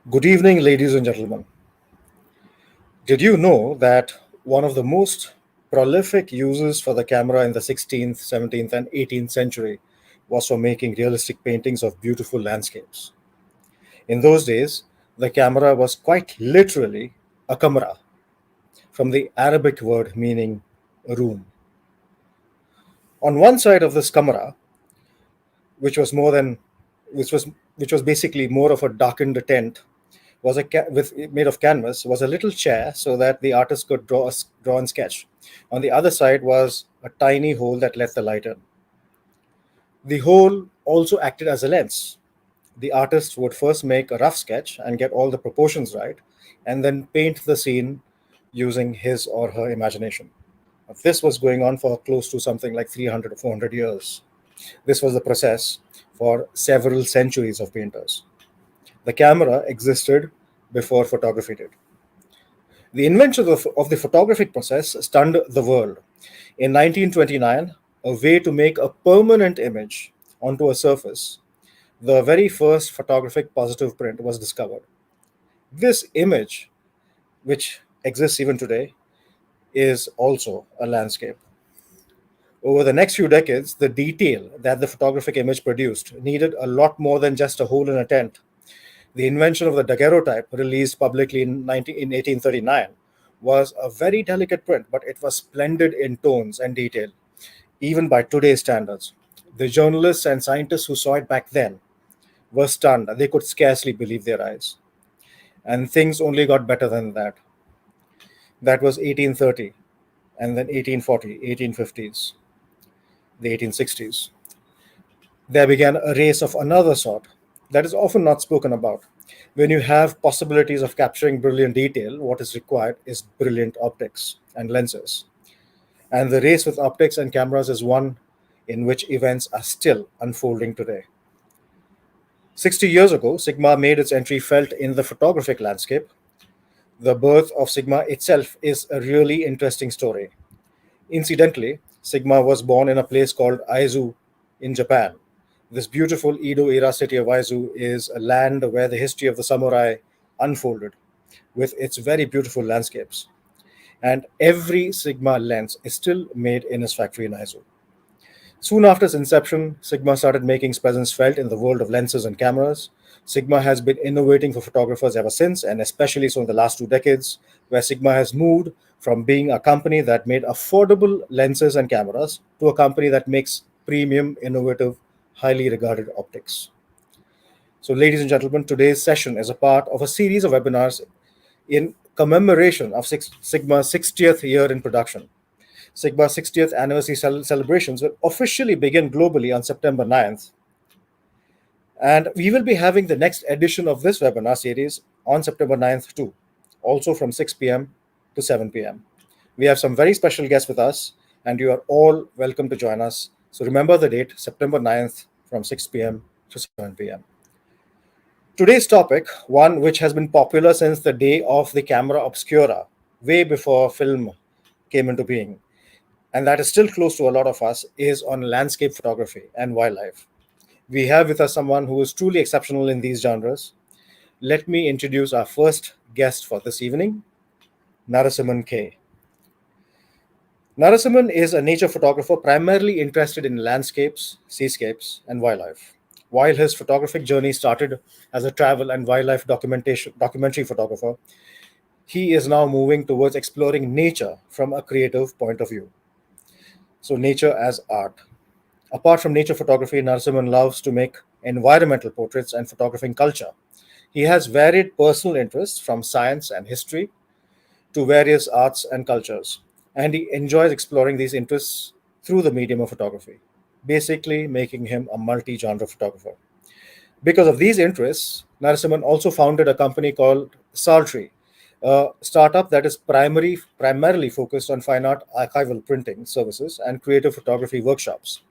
Good evening, ladies and gentlemen. Did you know that one of the most prolific uses for the camera in the 16th, 17th, and 18th century was for making realistic paintings of beautiful landscapes? In those days, the camera was quite literally a camera, from the Arabic word meaning room. On one side of this camera, which was more than which was which was basically more of a darkened tent, was made of canvas, was a little chair so that the artist could draw and sketch. On the other side was a tiny hole that let the light in. The hole also acted as a lens. The artist would first make a rough sketch and get all the proportions right, and then paint the scene using his or her imagination. This was going on for close to something like 300 or 400 years. This was the process for several centuries of painters. The camera existed before photography did. The invention of the photographic process stunned the world. In 1929, a way to make a permanent image onto a surface, the very first photographic positive print was discovered. This image, which exists even today, is also a landscape. Over the next few decades, the detail that the photographic image produced needed a lot more than just a hole in a tent. The invention of the Daguerreotype, released publicly in 1839, was a very delicate print, but it was splendid in tones and detail, even by today's standards. The journalists and scientists who saw it back then were stunned. They could scarcely believe their eyes. And things only got better than that. That was 1830, and then 1840, 1850s, the 1860s. There began a race of another sort that is often not spoken about. When you have possibilities of capturing brilliant detail, what is required is brilliant optics and lenses. And the race with optics and cameras is one in which events are still unfolding today. 60 years ago, Sigma made its entry felt in the photographic landscape. The birth of Sigma itself is a really interesting story. Incidentally, Sigma was born in a place called Aizu in Japan. This beautiful Edo era city of Aizu is a land where the history of the samurai unfolded with its very beautiful landscapes. And every Sigma lens is still made in its factory in Aizu. Soon after its inception, Sigma started making its presence felt in the world of lenses and cameras. Sigma has been innovating for photographers ever since, and especially so in the last 2 decades, where Sigma has moved from being a company that made affordable lenses and cameras to a company that makes premium, innovative, highly regarded optics. So, ladies and gentlemen, today's session is a part of a series of webinars in commemoration of Sigma's 60th year in production. Sigma's 60th anniversary celebrations will officially begin globally on September 9th. And we will be having the next edition of this webinar series on September 9th too, also from 6 p.m. to 7 p.m. We have some very special guests with us, and you are all welcome to join us. So remember the date, September 9th from 6 p.m. to 7 p.m. Today's topic, one which has been popular since the day of the camera obscura, way before film came into being, and that is still close to a lot of us, is on landscape photography and wildlife. We have with us someone who is truly exceptional in these genres. Let me introduce our first guest for this evening, Narsimhan K. Narasimhan is a nature photographer primarily interested in landscapes, seascapes, and wildlife. While his photographic journey started as a travel and wildlife documentary photographer, he is now moving towards exploring nature from a creative point of view. So, nature as art. Apart from nature photography, Narasimhan loves to make environmental portraits and photographing culture. He has varied personal interests from science and history to various arts and cultures, and he enjoys exploring these interests through the medium of photography, basically making him a multi genre photographer. Because of these interests, Narasimhan also founded a company called Saltree, a startup that is primarily focused on fine art archival printing services and creative photography workshops.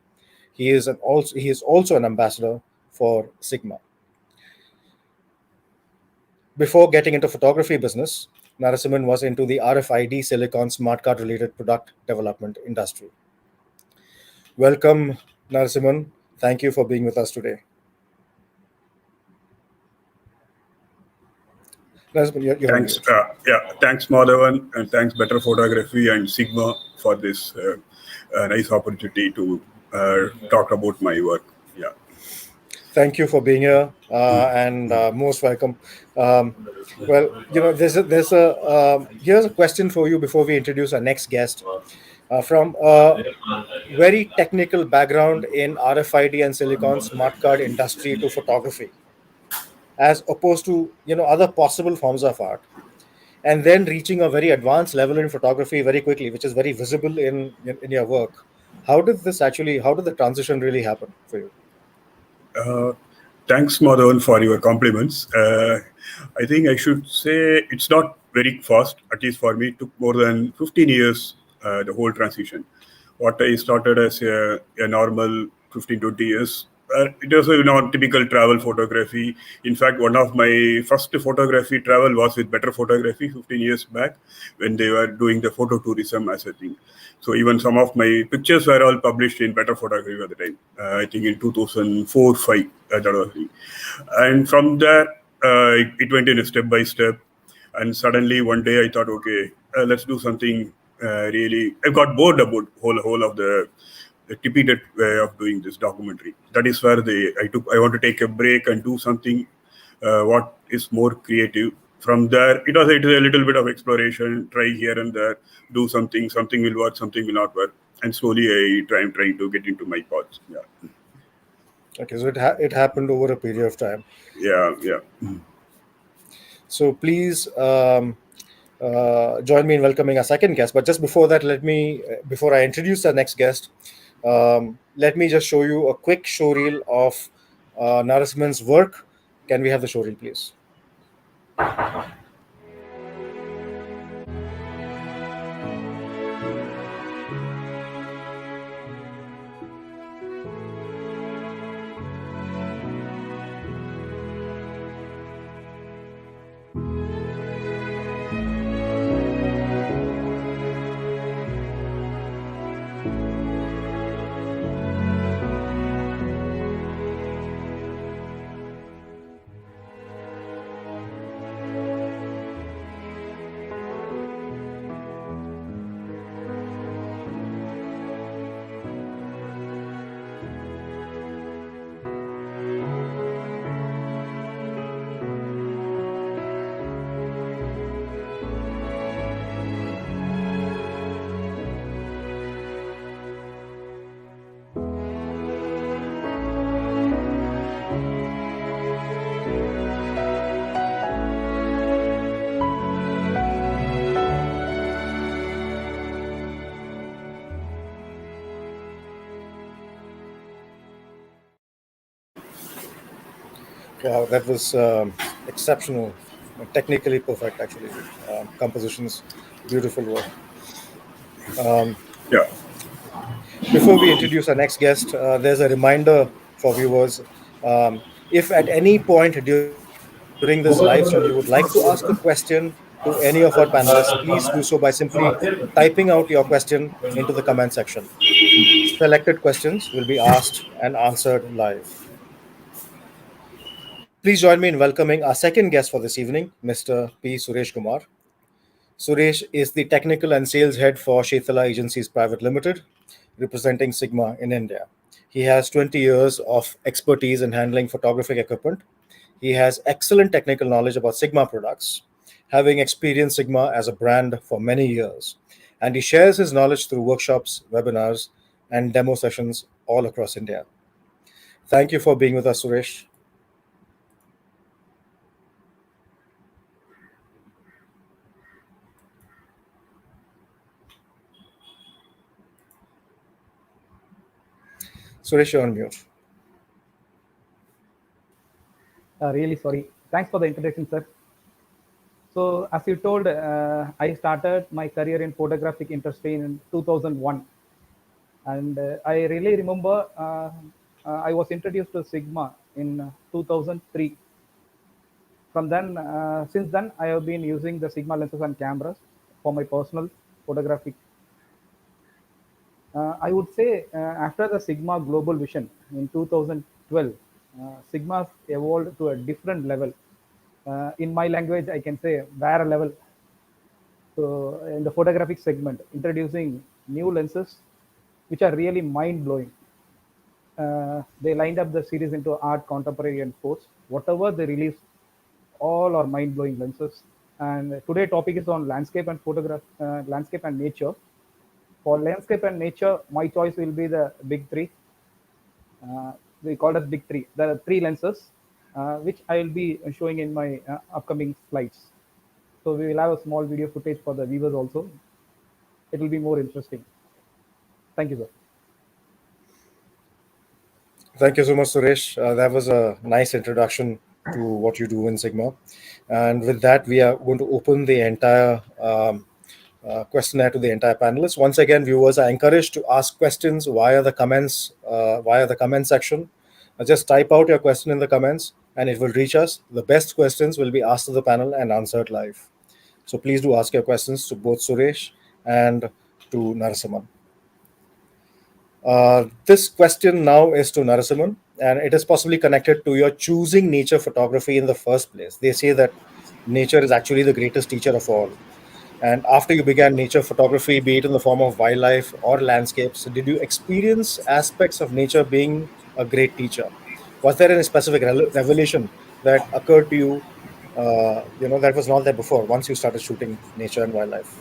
He is also an ambassador for Sigma. Before getting into photography business, Narasimhan was into the RFID silicon smart card related product development industry. Welcome, Narasimhan. Thank you for being with us today. Narasimhan, you're on Thanks, mute. thanks Madhavan, and thanks Better Photography and Sigma for this nice opportunity to talk about my work. Yeah. Thank you for being here, and most welcome. Um, well, there's a here's a question for you before we introduce our next guest. From a very technical background in RFID and silicon smart card industry to photography, as opposed to other possible forms of art, and then reaching a very advanced level in photography very quickly, which is very visible in your work. How did the transition really happen for you? Uh, Thanks, Madhavan, for your compliments. I think I should say it's not very fast, at least for me. It took more than 15 years, the whole transition. What I started as a normal 15, 20 years, it was typical travel photography. In fact, one of my first photography travel was with Better Photography 15 years back when they were doing the photo tourism as a thing. So even some of my pictures were all published in Better Photography at the time. I think in 2004, 5, that was the. And from there, it went in a step by step. And suddenly one day I thought, okay, let's do something really. I got bored about whole of the repeated way of doing this documentary. That is where I want to take a break and do something what is more creative. From there, it is a little bit of exploration, try here and there, do something will work, something will not work, and slowly I'm trying to get into my paths. Yeah, Okay, so it happened over a period of time. yeah, yeah. So please join me in welcoming our second guest. But just before that, before I introduce our next guest, let me just show you a quick showreel of Narasimhan's work. Can we have the showreel, please? Wow, that was exceptional, technically perfect, actually. Compositions, beautiful work. Um, Yeah. Before we introduce our next guest, there's a reminder for viewers. If at any point during this live stream you would like to ask a question to any of our panelists, please do so by simply typing out your question into the comment section. Selected questions will be asked and answered live. Please join me in welcoming our second guest for this evening, Mr. P. Suresh Kumar. Suresh is the technical and sales head for Shetala Agencies Private Limited, representing Sigma in India. He has 20 years of expertise in handling photographic equipment. He has excellent technical knowledge about Sigma products, having experienced Sigma as a brand for many years. And he shares his knowledge through workshops, webinars, and demo sessions all across India. Thank you for being with us, Suresh. Suresh, you're on mute. Really sorry. Thanks for the introduction, sir. So, as you told, I started my career in photographic industry in 2001, and I really remember I was introduced to Sigma in 2003. From then, since then, I have been using the Sigma lenses and cameras for my personal photographic. I would say after the Sigma Global Vision in 2012, Sigma evolved to a different level. in my language, I can say bare level. So in the photographic segment, introducing new lenses, which are really mind blowing. They lined up the series into art, contemporary, and sports. Whatever they release, all are mind blowing lenses. And today topic is on landscape and landscape and nature. For landscape and nature, my choice will be the big three. We call it big three. There are three lenses, which I will be showing in my upcoming slides. So we will have a small video footage for the viewers also. It will be more interesting. Thank you, sir. Thank you so much, Suresh. That was a nice introduction to what you do in Sigma. And with that, we are going to open the entire questionnaire to the entire panelists. Once again, viewers are encouraged to ask questions via the comment section. Just type out your question in the comments, and it will reach us. The best questions will be asked to the panel and answered live. So please do ask your questions to both Suresh and to Narasimhan. This question now is to Narasimhan, and it is possibly connected to your choosing nature photography in the first place. They say that nature is actually the greatest teacher of all. And after you began nature photography, be it in the form of wildlife or landscapes, did you experience aspects of nature being a great teacher? Was there any specific revelation that occurred to you, that was not there before once you started shooting nature and wildlife?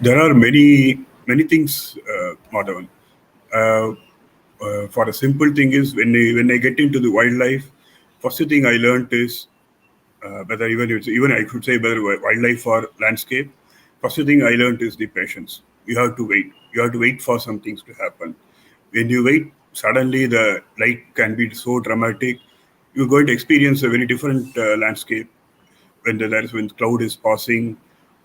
There are many things, Madhavan. For a simple thing is when I get into the wildlife, first thing I learned is whether even I could say whether wildlife or landscape. First thing I learned is the patience. You have to wait. You have to wait for some things to happen. When you wait, suddenly the light can be so dramatic. You're going to experience a very different landscape when cloud is passing,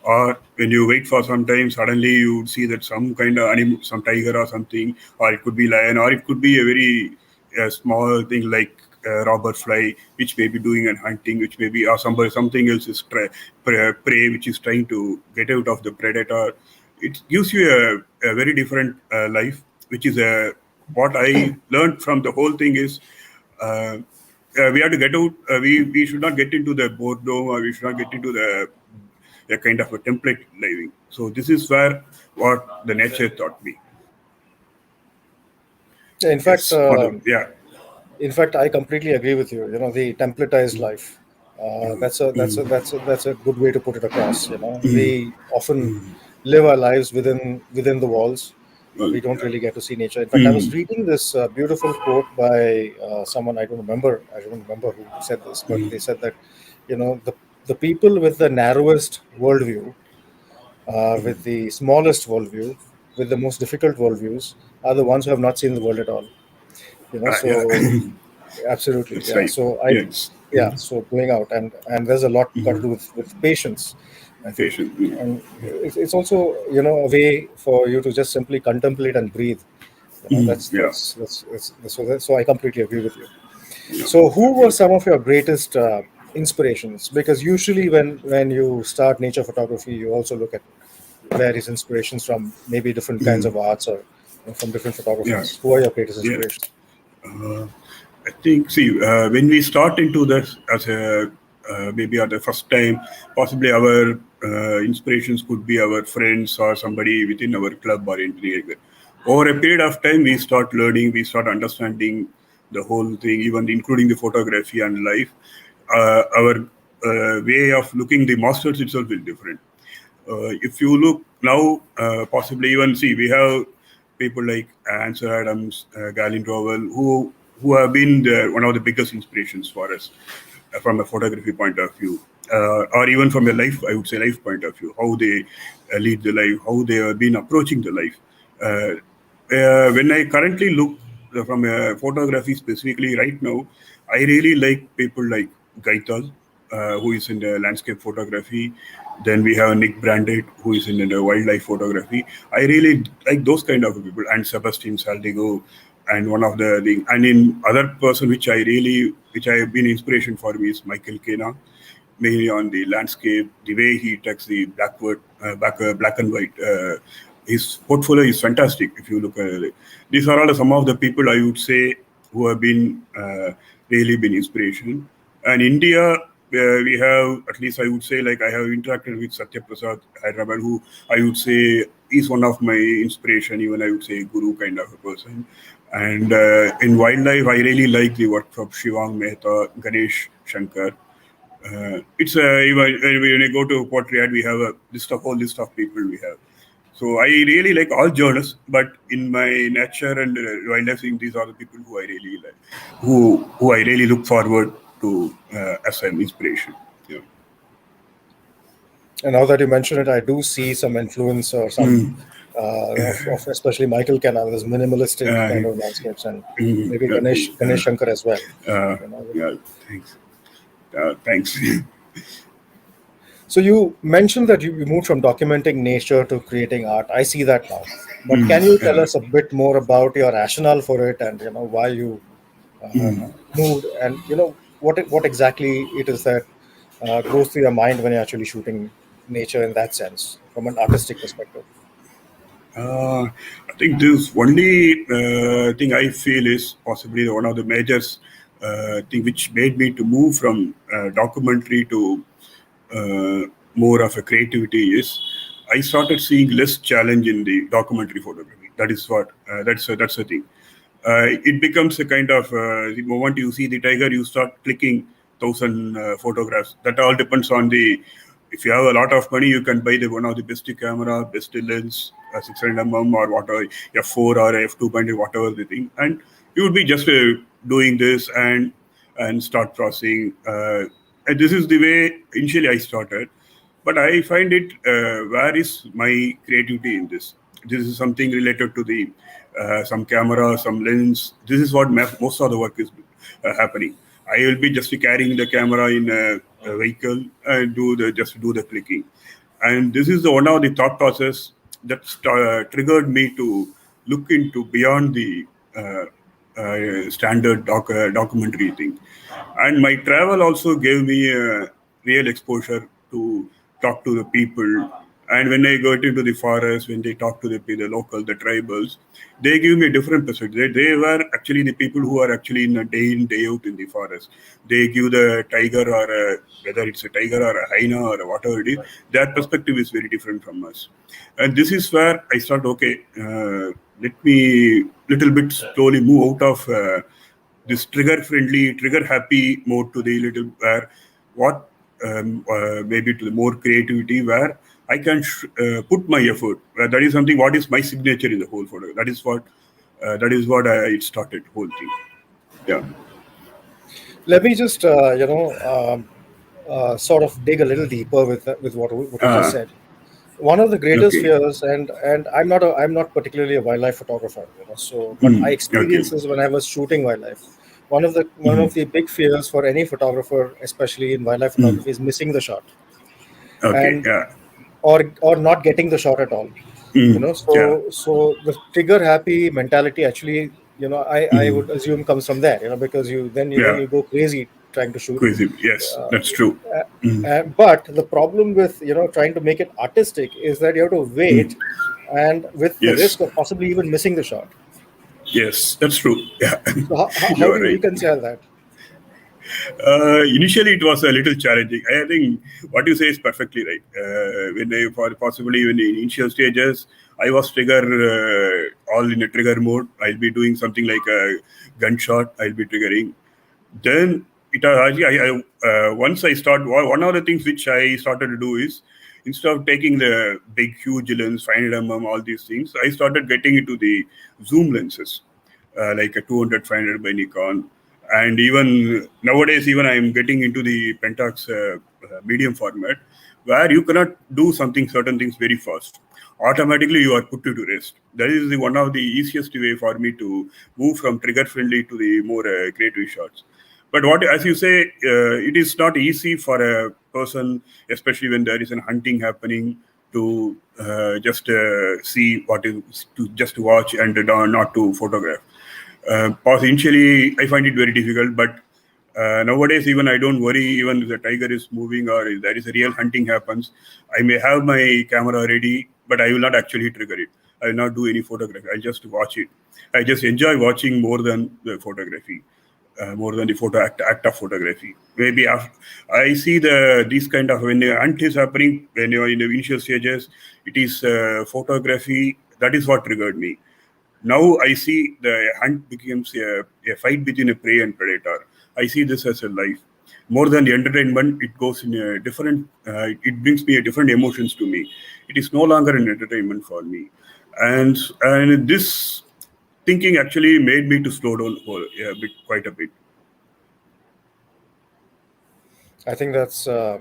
or when you wait for some time, suddenly you see that some kind of animal, some tiger or something, or it could be lion, or it could be a very small thing like robber fly, which may be doing and hunting, which may be or something else is prey, which is trying to get out of the predator. It gives you a very different life, which is what I learned from the whole thing is. We have to get out. We should not get into the boredom, or we should not get into the kind of a template living. So this is where what the nature taught me. In fact, yeah. In fact, I completely agree with you. The templatized life. That's a good way to put it across. We often live our lives within the walls. We don't really get to see nature. In fact, I was reading this beautiful quote by someone I don't remember. I don't remember who said this, but they said that the people with the narrowest worldview, with the smallest worldview, with the most difficult worldviews, are the ones who have not seen the world at all. So absolutely, That's yeah. right. So Yes. so going out and there's a lot got to do with patience, I think. Patient. And it's also a way for you to just simply contemplate and breathe. Yeah. So I completely agree with you. So who were some of your greatest inspirations? Because usually when you start nature photography, you also look at various inspirations from maybe different kinds of arts or from different Yeah. photographers. Who are your greatest Yeah. inspirations? I think, when we start into this as a maybe at the first time, possibly our inspirations could be our friends or somebody within our club or anything like that. Over a period of time, we start learning, we start understanding the whole thing, even including the photography and life. Our way of looking the masters itself is different. If you look now, possibly even see we have people like Ansel Adams, Galen Rowell, who have been one of the biggest inspirations for us from a photography point of view, or even from a life, I would say, life point of view, how they lead the life, how they have been approaching the life. When I currently look from a photography specifically right now, I really like people like Gaital, who is in the landscape photography. Then we have Nick Brandt, who is in the wildlife photography. I really like those kind of people, and Sebastian Saldigo, and one of the and in other person which I have been inspiration for me is Michael Kena, mainly on the landscape, the way he takes the black and white. His portfolio is fantastic. If you look at it, these are all some of the people I would say who have been really been inspiration. And India, we have, at least I would say, like I have interacted with Satya Prasad Hyderabad, who I would say is one of my inspiration, even I would say guru kind of a person. And in wildlife, I really like the work of Shivang Mehta, Ganesh Shankar. It's even when I go to Portrait, we have a whole list of people we have. So I really like all journalists, but in my nature and wildlife thing, these are the people who I really like, who I really look forward to as an inspiration. Yeah. And now that you mention it, I do see some influence or some of especially Michael Canal, this minimalistic kind of landscapes, and maybe Okay. Ganesh Shankar as well. You know. Yeah. Thanks. Thanks. So you mentioned that you moved from documenting nature to creating art. I see that now. But can you tell us a bit more about your rationale for it, and why you moved, and what exactly it is that goes through your mind when you're actually shooting nature in that sense, from an artistic perspective? I think this only thing I feel is possibly one of the major thing which made me to move from documentary to more of a creativity is I started seeing less challenge in the documentary photography. That is what that's the thing. It becomes a kind of the moment you see the tiger, you start clicking 1,000 photographs. That all depends on the. If you have a lot of money, you can buy the one of the best camera, best lens, 600 or whatever, f4 or f2.8, whatever the thing, and you would be just doing this and start processing. And this is the way initially I started. But I find it, where is my creativity in this? This is something related to the some camera, some lens. This is what most of the work is happening. I will be just carrying the camera in a vehicle and just do the clicking. And this is the one of the thought process that triggered me to look into beyond the standard documentary thing. And my travel also gave me a real exposure to talk to the people. And when I go into the forest, when they talk to the local, the tribals, they give me a different perspective. They were actually the people who are actually in, day out in the forest. They give the tiger or whether it's a tiger or a hyena or whatever it is, their perspective is very different from us. And this is where I start, okay, let me little bit slowly move out of this trigger-friendly, trigger-happy mode to the little where what maybe to the more creativity where I can put my effort. That is something. What is my signature in the whole photo? That is what. It started whole thing. Yeah. Let me just sort of dig a little deeper with what you just said. One of the greatest Okay. fears, and I'm not particularly a wildlife photographer, so but I Okay. experienced this when I was shooting wildlife. One of the big fears for any photographer, especially in wildlife photography, is missing the shot, Okay. and Yeah. or not getting the shot at all. Yeah. So the trigger happy mentality actually, I would assume comes from there, because Yeah. you go crazy trying to shoot. Crazy. Yes, uh, that's true. but the problem with trying to make it artistic is that you have to wait, and with the Yes. risk of possibly even missing the shot. Yes, that's true. Yeah. So how You do are you right. reconcile that? Initially, it was a little challenging. I think what you say is perfectly right. When I, for possibly when in initial stages, I was trigger all in a trigger mode. I'll be doing something like a gunshot. I'll be triggering. Then it actually, once I start, one of the things which I started to do is instead of taking the big huge lens, 500 all these things, I started getting into the zoom lenses, like a 200 500 by Nikon. And even nowadays, even I'm getting into the Pentax medium format, where you cannot do certain things very fast. Automatically, you are put to rest. That is one of the easiest way for me to move from trigger friendly to the more creative shots. But what, as you say, it is not easy for a person, especially when there is a hunting happening, to just see what is to just watch and not to photograph. Initially, I find it very difficult, but nowadays, even I don't worry. Even if the tiger is moving or if there is a real hunting happens, I may have my camera ready, but I will not actually trigger it. I will not do any photography. I'll just watch it. I just enjoy watching more than the photography. more than the act of photography. Maybe I see these kind of, when the hunt is happening, when you're in the initial stages, it is photography. That is what triggered me. Now I see the hunt becomes a fight between a prey and predator. I see this as a life. More than the entertainment, it goes in a different, it brings me a different emotions to me. It is no longer an entertainment for me. And this thinking actually made me to slow down quite a bit. I think that's a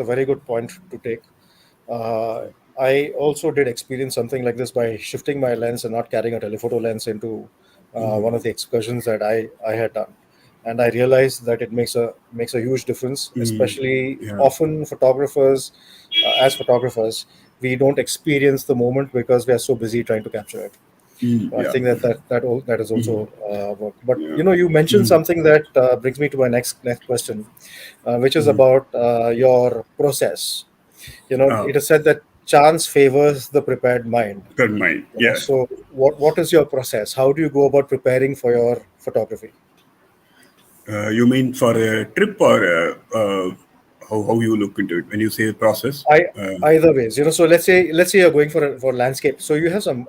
very good point to take. Uh, I also did experience something like this by shifting my lens and not carrying a telephoto lens into one of the excursions that I had done, and I realized that it makes a huge difference. Especially Yeah. often as photographers, we don't experience the moment because we are so busy trying to capture it. I Yeah. think that is also work. But Yeah. you mentioned something that brings me to my next question, which is about your process. Oh, It is said that chance favors the prepared mind. good mind. Yeah. So what is your process? How do you go about preparing for your photography? You mean for a trip, or how you look into it when you say process? I Either ways, so let's say you're going for landscape. So you have some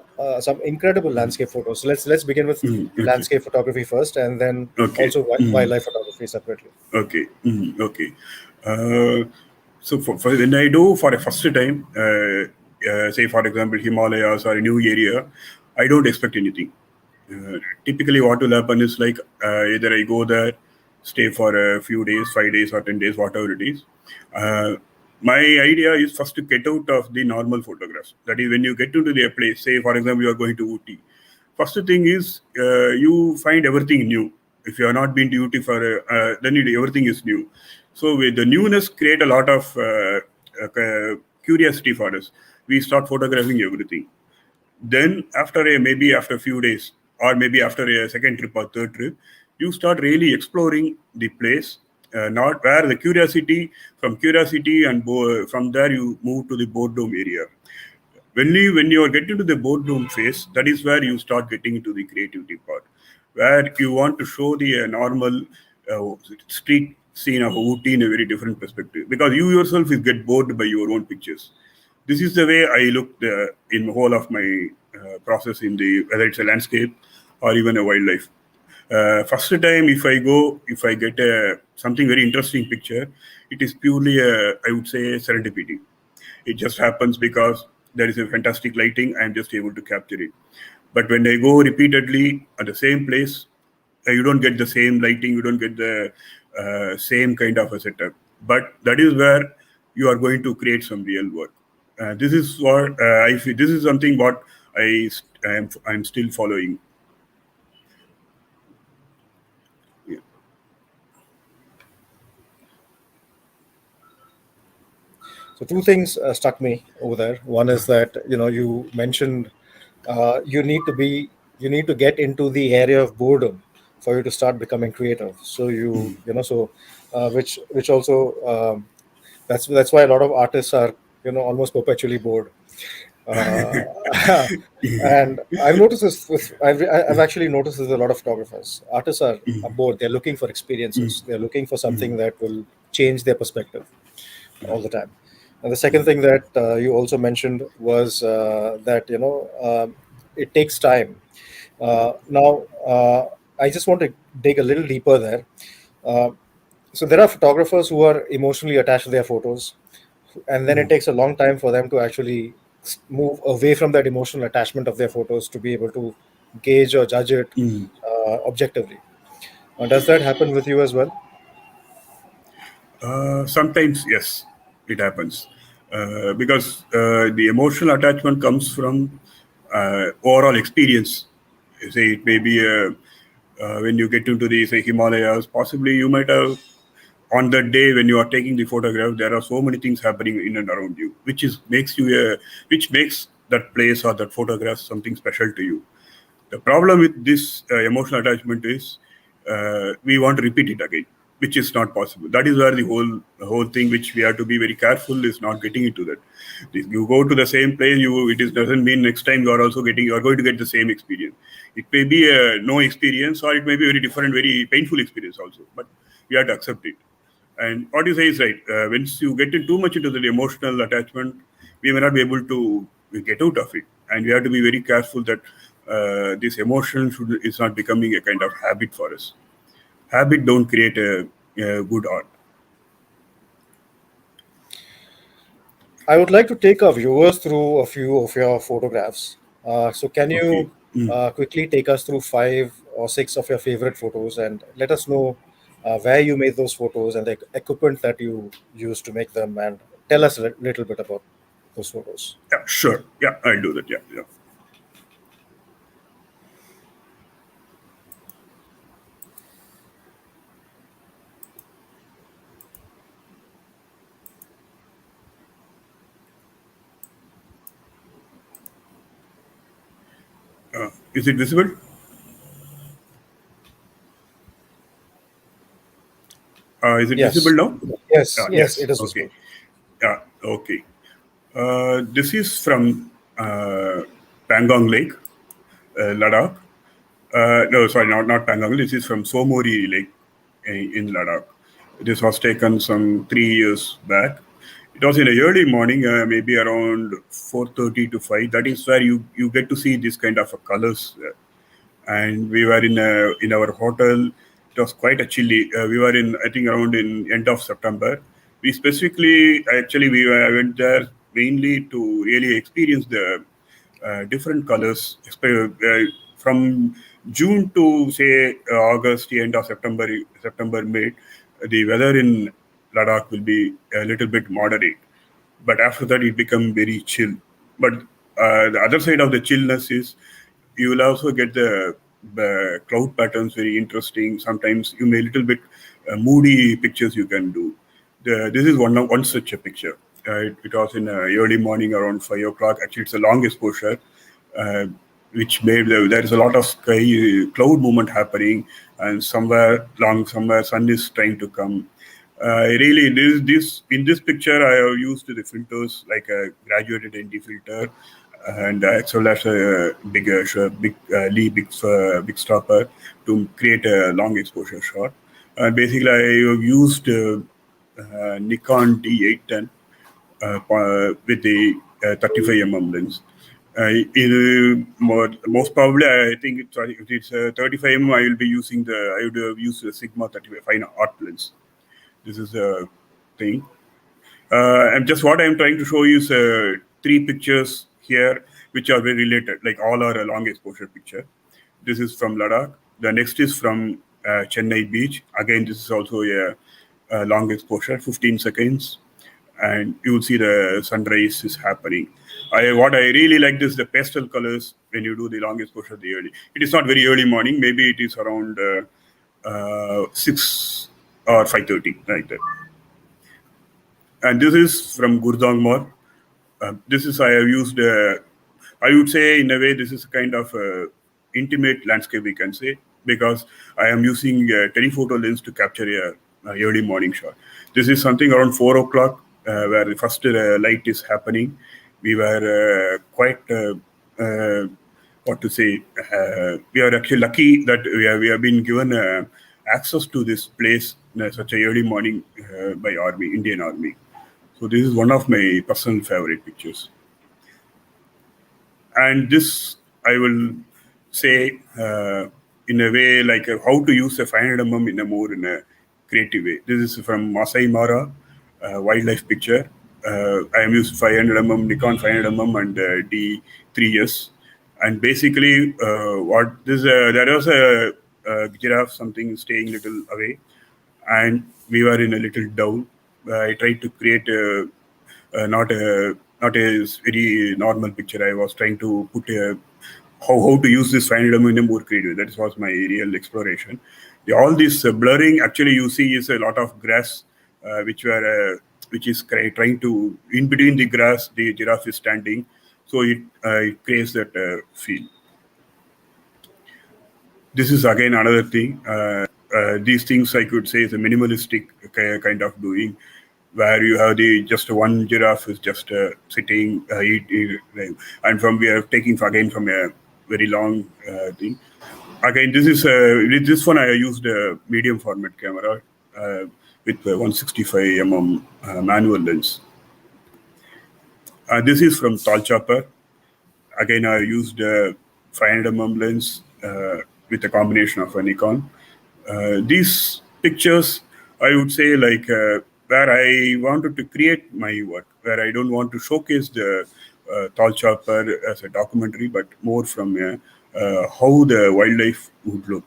incredible landscape photos. So let's begin with Okay. landscape photography first, and then Okay. also wildlife photography separately. Okay. Okay. Uh, so for when I do for a first time, say for example Himalayas or a new area, I don't expect anything. Typically, what will happen is like either I go there, stay for a few days, 5 days or 10 days, whatever it is. Uh, my idea is first to get out of the normal photographs. That is, when you get into the place, say for example, you are going to Ooty. First thing is you find everything new. If you are not been to Ooty then everything is new. So with the newness, create a lot of curiosity for us. We start photographing everything. Then maybe after a few days, or maybe after a second trip or third trip, you start really exploring the place. Not where the curiosity, from curiosity, and from there you move to the boredom area. When you are getting to the boardroom phase, that is where you start getting into the creativity part, where you want to show the normal uh, street scene of Ooty in a very different perspective, because you yourself will get bored by your own pictures. This is the way I look in the whole of my process, in the whether it's a landscape or even a wildlife. First time, if I get something very interesting picture, it is purely I would say serendipity. It just happens because there is a fantastic lighting. I am just able to capture it. But when I go repeatedly at the same place, you don't get the same lighting. You don't get the same kind of a setup. But that is where you are going to create some real work. This is what I feel. This is something what I'm still following. Yeah. So two things struck me over there. One is that you mentioned you need to get into the area of boredom for you to start becoming creative. So which also that's why a lot of artists are almost perpetually bored. Uh, and I've noticed this I've actually noticed this with a lot of photographers. Artists are bored. They're looking for experiences. They're looking for something that will change their perspective all the time. And the second thing that you also mentioned was that it takes time. Now, I just want to dig a little deeper there. Uh, so there are photographers who are emotionally attached to their photos, and then it takes a long time for them to actually move away from that emotional attachment of their photos to be able to gauge or judge it objectively. Does that happen with you as well? Sometimes, yes, it happens because the emotional attachment comes from overall experience. Say it may be when you get into the say Himalayas, possibly you might have on that day when you are taking the photograph, there are so many things happening in and around you, which makes that place or that photograph something special to you. The problem with this emotional attachment is we want to repeat it again. which is not possible. That is where the whole thing, which we have to be very careful, is not getting into that. If you go to the same place, doesn't mean next time you are going to get the same experience. It may be a no experience, or it may be very different, very painful experience also. But we have to accept it. And what you say is right. Once you get too much into the emotional attachment, we may not be able to get out of it. And we have to be very careful that this emotion is not becoming a kind of habit for us. Habit don't create a good art. I would like to take our viewers through a few of your photographs. So, can you quickly take us through 5 or 6 of your favorite photos and let us know where you made those photos and the equipment that you used to make them, and tell us a little bit about those photos? Yeah, sure. Yeah, I'll do that. Yeah. Is it visible? Is it Yes. visible now? Yes, yes, it is Okay. visible. Yeah, okay. This is from Pangong Lake, Ladakh. No, sorry, not Pangong. This is from Somori Lake in Ladakh. This was taken some 3 years back. It was in the early morning, maybe around 4:30 to 5. That is where you get to see this kind of colors. And we were in our hotel. It was quite a chilly. We were I think around in end of September. We specifically, actually, I went there mainly to really experience the different colors. From June to say August, the end of September, May, the weather in Ladakh will be a little bit moderate, but after that it become very chill. But the other side of the chillness is you will also get the cloud patterns very interesting. Sometimes you may little bit moody pictures you can do. This is one such a picture. It was in early morning around 5 o'clock. Actually, it's a long exposure, uh, which made there is a lot of sky cloud movement happening, and somewhere sun is trying to come. Really, this in this picture I have used the filters like a graduated ND filter, and as well as a big stopper to create a long exposure shot. And basically, I have used Nikon D810 with the 35 lens. Most probably, I think if it's 35 I will be using I would have used the Sigma 35 fine art lens. This is the thing. And just what I'm trying to show you is 3 pictures here, which are very related. Like all are a long exposure picture. This is from Ladakh. The next is from Chennai beach. Again, this is also a long exposure, 15 seconds, and you will see the sunrise is happening. What I really like is the pastel colors when you do the long exposure the early. It is not very early morning. Maybe it is around 6 or 5:30 like that. And this is from Gurdwara. This is I have used. I would say in a way this is kind of intimate landscape we can say, because I am using a telephoto lens to capture a early morning shot. This is something around 4 o'clock where the first light is happening. We were quite what to say. We are actually lucky that we have been given access to this place in such a early morning by Indian Army. So this is one of my personal favorite pictures. And this I will say in a way like how to use a 500 in a creative way. This is from Masai Mara wildlife picture. I am used 500 Nikon 500 and D3S. And basically, what this there was a giraffe something staying little away, and we were in a little down. I tried to create not a very normal picture. I was trying to put how to use this 500 in a more creative. That was my real exploration. All this blurring actually you see is a lot of grass, which is trying to in between the grass the giraffe is standing, so it creates that feel. This is again another thing. These things I could say is a minimalistic kind of doing, where you have the just one giraffe is just sitting, and from we are taking again from a very long thing. Again, this is with this one I used a medium format camera with 165 manual lens. This is from Tall Chopper. Again, I used a 500 lens with a combination of a Nikon. These pictures, I would say, like where I wanted to create my work, where I don't want to showcase the Tall Chopper as a documentary, but more from how the wildlife would look.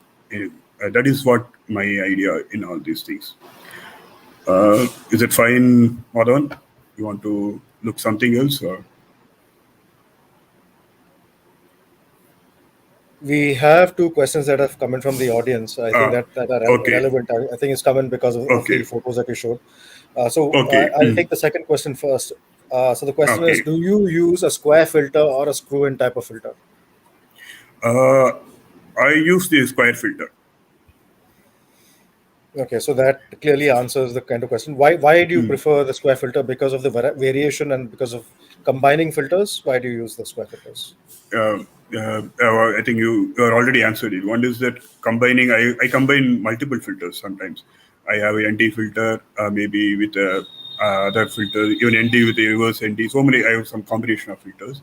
That is what my idea in all these things. Is it fine, Madhavan? You want to look something else? Or? We have two questions that have come in from the audience. I think that are relevant. I think it's coming because of the photos that you showed. I'll take the second question first. So the question is, do you use a square filter or a screw-in type of filter? I use the square filter. Okay, so that clearly answers the kind of question. Why do you prefer the square filter? Because of the variation and because of combining filters? Why do you use the square filters? I think you already answered it. One is that combining, I combine multiple filters sometimes. I have a ND filter, maybe with other filter, even ND with a reverse ND. So many, I have some combination of filters.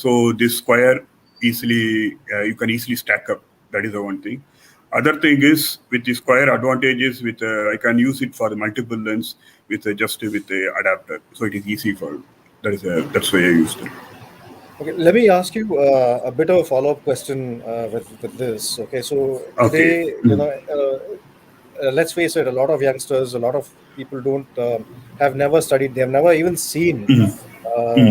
So this square easily, you can easily stack up. That is the one thing. Other thing is with the square advantages with I can use it for the multiple lens with just with the adapter. So it is easy for that's why I used it. Okay, let me ask you a bit of a follow-up question with this. Okay, so today, let's face it, a lot of youngsters, a lot of people have never studied, they have never even seen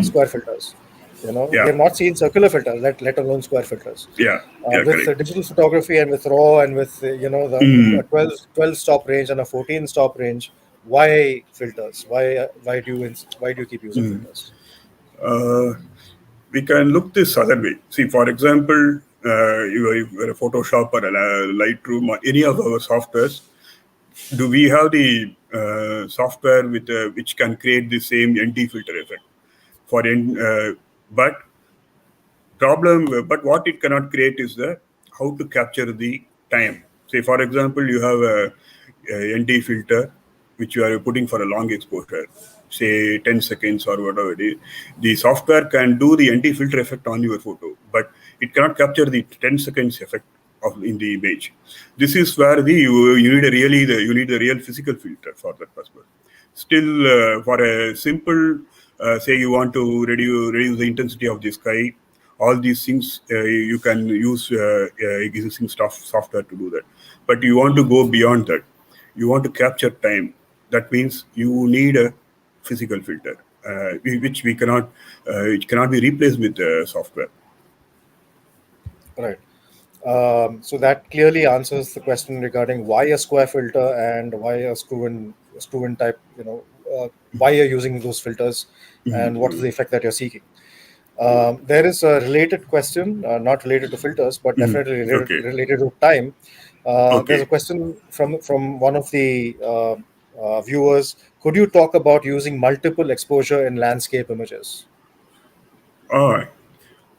square filters. They have not seen circular filters, let alone square filters. With digital photography and with RAW and with the 12 stop range and a 14 stop range, why filters? Why do you keep using filters? We can look this other way. See, for example, you are a Photoshop or a Lightroom or any of our softwares. Do we have the software with which can create the same NT filter effect? But what it cannot create is how to capture the time. Say, for example, you have a NT filter which you are putting for a long exposure, say 10 seconds or whatever it is. The software can do the NT filter effect on your photo, but it cannot capture the 10 seconds effect in the image. This is where you need a real physical filter for that purpose. Still, for a simple, say you want to reduce the intensity of the sky, all these things you can use existing software to do that. But you want to go beyond that. You want to capture time. That means you need a physical filter, which we cannot. It cannot be replaced with software. Right. So that clearly answers the question regarding why a square filter and why a screw-in type. Why you're using those filters and what is the effect that you're seeking. There is a related question, not related to filters, but definitely related to time. There's a question from one of the viewers. Could you talk about using multiple exposure in landscape images? I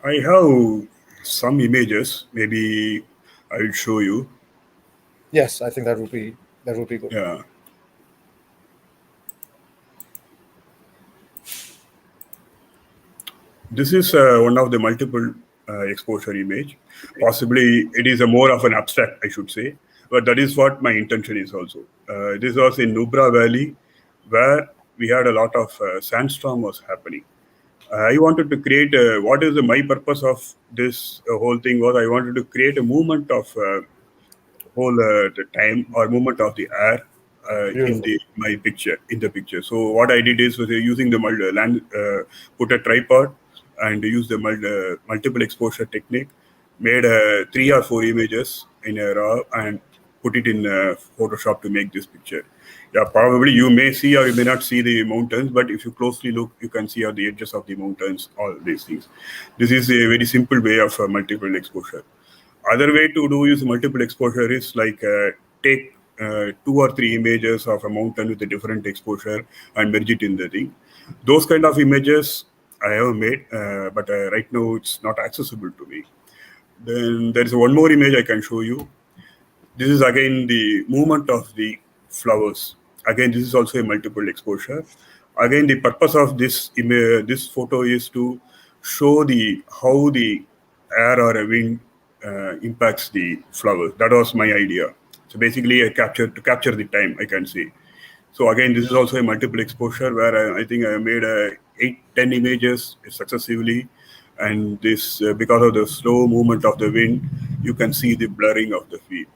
have some images. Maybe I will show you. Yes, I think that would be good. Yeah. This is one of the multiple exposure image. Possibly it is a more of an abstract, I should say, but that is what my intention is also. This was in Nubra Valley, where we had a lot of sandstorm was happening. I wanted to create what is my purpose of this whole thing was I wanted to create a movement of the time or movement of the air in the picture. So what I did is was using the put a tripod and use the multiple exposure technique, made 3 or 4 images in a RAW and put it in Photoshop to make this picture. Yeah, probably you may see or you may not see the mountains, but if you closely look, you can see the edges of the mountains, all these things. This is a very simple way of multiple exposure. Other way to do is multiple exposure is like take 2 or 3 images of a mountain with a different exposure and merge it in the thing. Those kind of images I have made, but right now it's not accessible to me. Then there is one more image I can show you. This is again the movement of the flowers. Again, this is also a multiple exposure. Again, the purpose of this image, this photo is to show the how the air or a wind impacts the flowers. That was my idea. So basically, I captured to capture the time, I can say. So again, this is also a multiple exposure where I think I made 8-10 images successively, and this because of the slow movement of the wind, you can see the blurring of the field.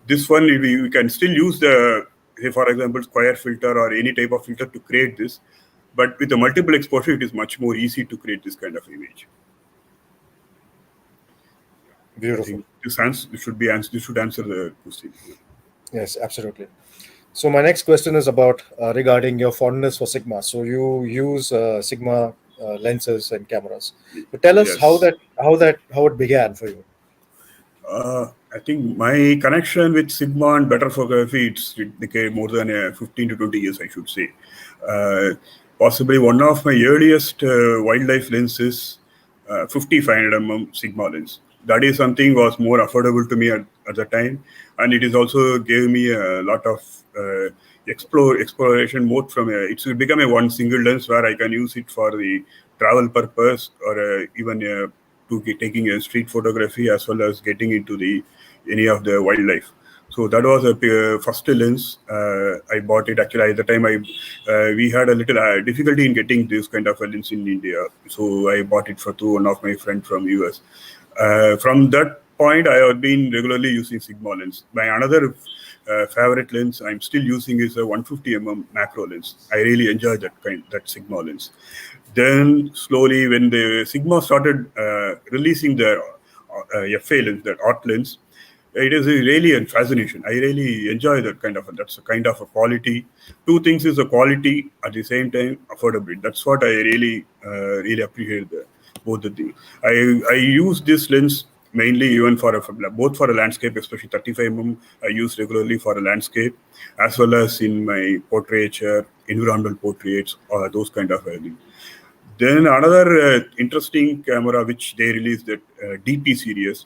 This one we can still use the, say for example, square filter or any type of filter to create this, but with a multiple exposure, it is much more easy to create this kind of image. I Beautiful. think this should answer the question. Yes, absolutely. So my next question is about regarding your fondness for Sigma. So you use Sigma lenses and cameras. So tell us Yes. how it began for you. I think my connection with Sigma and better photography, it became more than 15 to 20 years, I should say. Possibly one of my earliest wildlife lenses, 5500 Sigma lens. That is something was more affordable to me at the time, and it is also gave me a lot of exploration mode from it's become a one single lens where I can use it for the travel purpose or even to taking a street photography as well as getting into the any of the wildlife. So that was a first lens. I bought it actually at the time. We had a little difficulty in getting this kind of a lens in India, so I bought it through one of my friends from US. From that point, I have been regularly using Sigma lens. My another favorite lens I'm still using is a 150 macro lens. I really enjoy that Sigma lens. Then slowly, when the Sigma started releasing their FA lens, that art lens, it is really a fascination. I really enjoy that's a kind of a quality. Two things is the quality at the same time affordability. That's what I really appreciate both the things. I use this lens mainly even for both for a landscape, especially 35 I use regularly for a landscape, as well as in my portraiture, environmental portraits, or those kind of things. Then another interesting camera which they released, that DP series.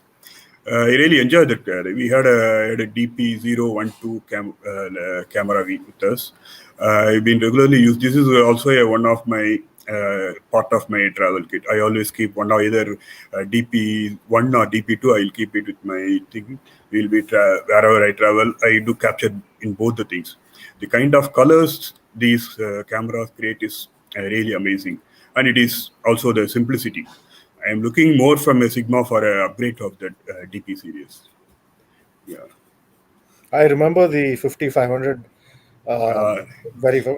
I really enjoyed that. We had a DP012 camera with us. I've been regularly used. This is also one of my part of my travel kit. I always keep one or either DP1 or DP2. I'll keep it with my thing. We'll be wherever I travel. I do capture in both the things. The kind of colors these cameras create is really amazing, and it is also the simplicity. I am looking more from a Sigma for an upgrade of that DP series. Yeah. I remember the 5500 Uh,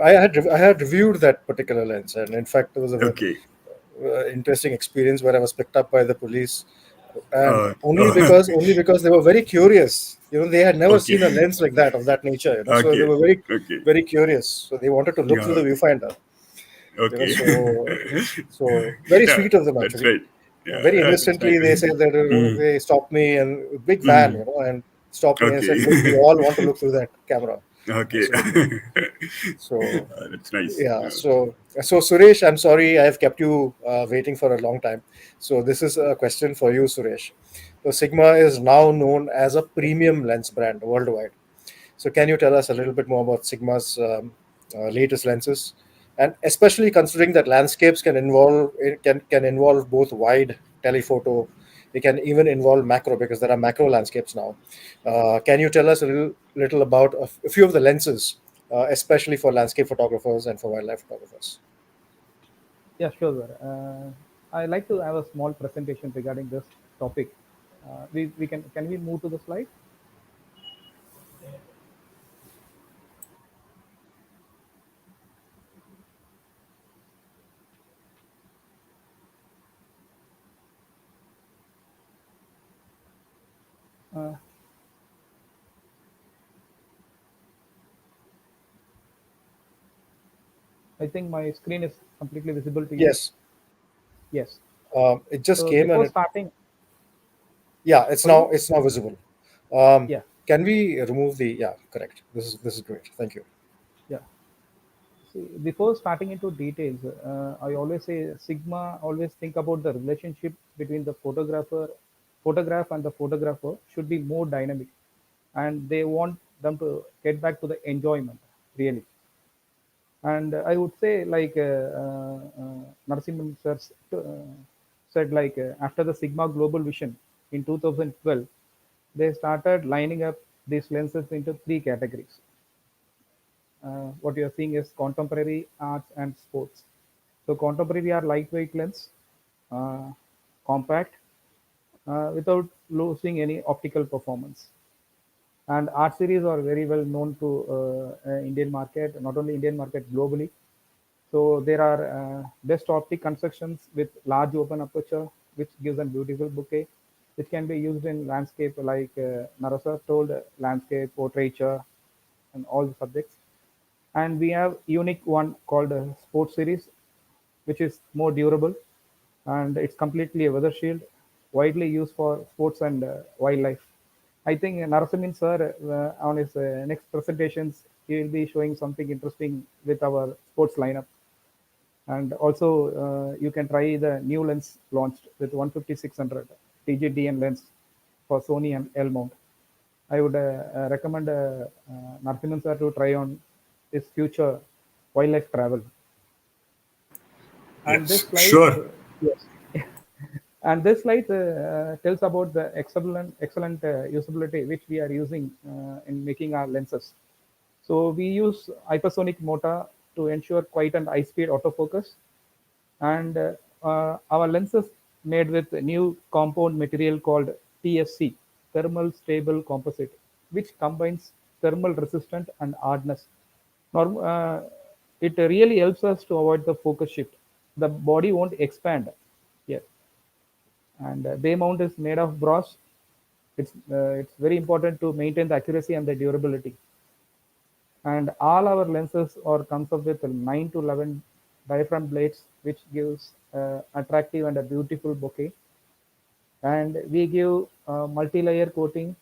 I had reviewed that particular lens, and in fact, there was a okay. interesting experience where I was picked up by the police, and Uh, only because they were very curious. They had never okay. seen a lens like that of that nature. So they Okay. were very Okay. very curious. So they wanted to look through Yeah. the viewfinder. Okay. So very Yeah, sweet of them that's actually. right. Yeah, Very yeah, that's innocently, right. they said that Mm, they stopped me and big van, mm, and stopped me and said, okay. "Look, we all want to look through that camera." Okay. So so That's nice. yeah, Yeah. so Suresh, I'm sorry I've kept you waiting for a long time. So this is a question for you, Suresh. So Sigma is now known as a premium lens brand worldwide. So can you tell us a little bit more about Sigma's latest lenses, and especially considering that landscapes can involve both wide telephoto, it can even involve macro because there are macro landscapes now. Can you tell us a little about a few of the lenses, especially for landscape photographers and for wildlife photographers? Yeah, sure, sir. I like to have a small presentation regarding this topic. We can we move to the slide? Uh, I think my screen is completely visible to you. Yes, Yes. it just So came and before starting, yeah, sorry. it's now visible. Um, Yeah. Can we remove the? Yeah, correct. This is great. Thank you. Yeah. See, before starting into details, I always say Sigma always think about the relationship between the photograph and the photographer should be more dynamic, and they want them to get back to the enjoyment really. And I would say like Narasimhan sir said like after the Sigma Global Vision in 2012, they started lining up these lenses into three categories. What you are seeing is contemporary, arts, and sports. So contemporary are lightweight lens, uh, compact, without losing any optical performance. And art series are very well known to Indian market, not only Indian market globally. So there are best optic constructions with large open aperture, which gives a beautiful bouquet, which can be used in landscape like Narasa told, landscape, portraiture, and all the subjects. And we have unique one called Sports Series, which is more durable, and it's completely a weather shield, widely used for sports and wildlife. I think Narasimhan sir on his next presentations he will be showing something interesting with our sports lineup. And also you can try the new lens launched with 150-600 TGDN lens for Sony and L mount. I would recommend Narasimhan sir to try on his future wildlife travel. And this Yes, slide, sure. yes, and this slide tells about the excellent usability which we are using in making our lenses. So we use hypersonic motor to ensure quiet and high speed autofocus, and our lenses made with a new compound material called TSC, thermal stable composite, which combines thermal resistant and hardness. It really helps us to avoid the focus shift. The body won't expand. Yes, and bay mount is made of brass. It's very important to maintain the accuracy and the durability. And all our lenses are comes up with 9 to 11 diaphragm blades, which gives attractive and a beautiful bouquet. And we give multi-layer coating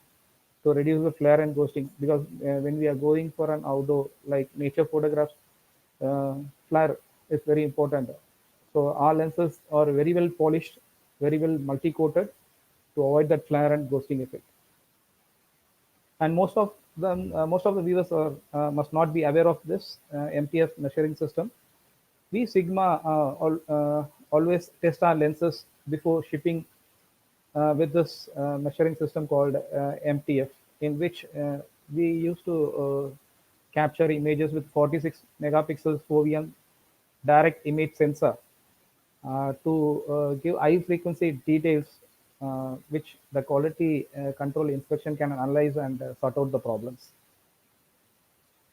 to reduce the flare and ghosting, because when we are going for an outdoor like nature photographs, uh, flare is very important. So our lenses are very well polished, very well multi-coated to avoid that flare and ghosting effect. And most of the viewers are, must not be aware of this MTF measuring system. We Sigma always test our lenses before shipping with this measuring system called MTF, in which we used to capture images with 46 megapixels foveum direct image sensor to give high frequency details, which the quality control inspection can analyze and sort out the problems.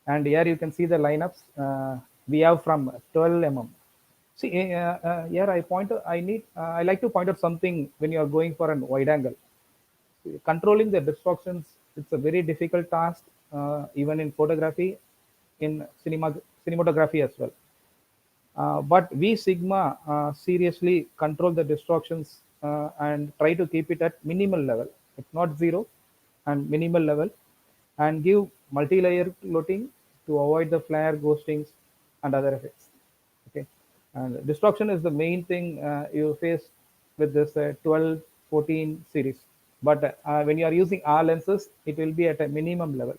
And here you can see the lineups we have from 12 mm. See, here I like to point out something when you are going for an wide angle. Controlling the distortions, it's a very difficult task, even in photography, in cinematography as well. But we Sigma seriously control the distortions and try to keep it at minimal level. It's not zero, and minimal level, and give multi-layer loading to avoid the flare, ghostings, and other effects. Okay, and distortion is the main thing you face with this 12, 14 series. But when you are using R lenses, it will be at a minimum level.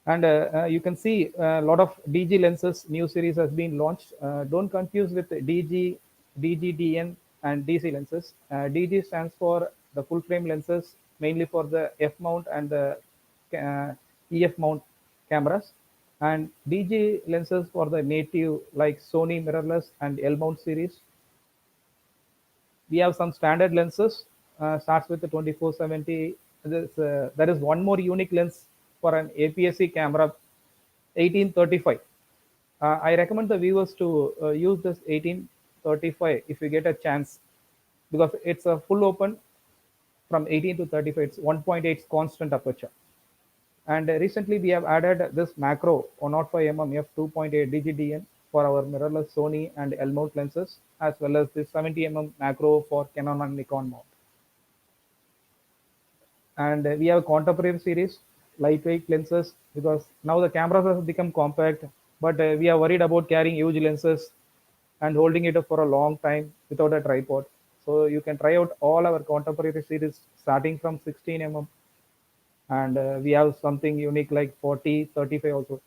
And you can see a lot of DG lenses new series has been launched. Don't confuse with DG, DGDN, and DC lenses. DG stands for the full frame lenses, mainly for the F mount and the EF mount cameras, and DG lenses for the native like Sony mirrorless and L mount series. We have some standard lenses, starts with the 2470. There is one more unique lens for an APS-C camera, 1835. I recommend the viewers to use this 1835 if you get a chance, because it's a full open from 18 to 35. It's 1.8 constant aperture. And recently we have added this macro 105 mm f2.8 DGDN for our mirrorless Sony and L mount lenses, as well as the 70 mm macro for Canon and Nikon mount. And we have contemporary series, lightweight lenses, because now the cameras have become compact, but we are worried about carrying huge lenses and holding it up for a long time without a tripod. So you can try out all our contemporary series starting from 16 mm, and we have something unique like 40, 35 also.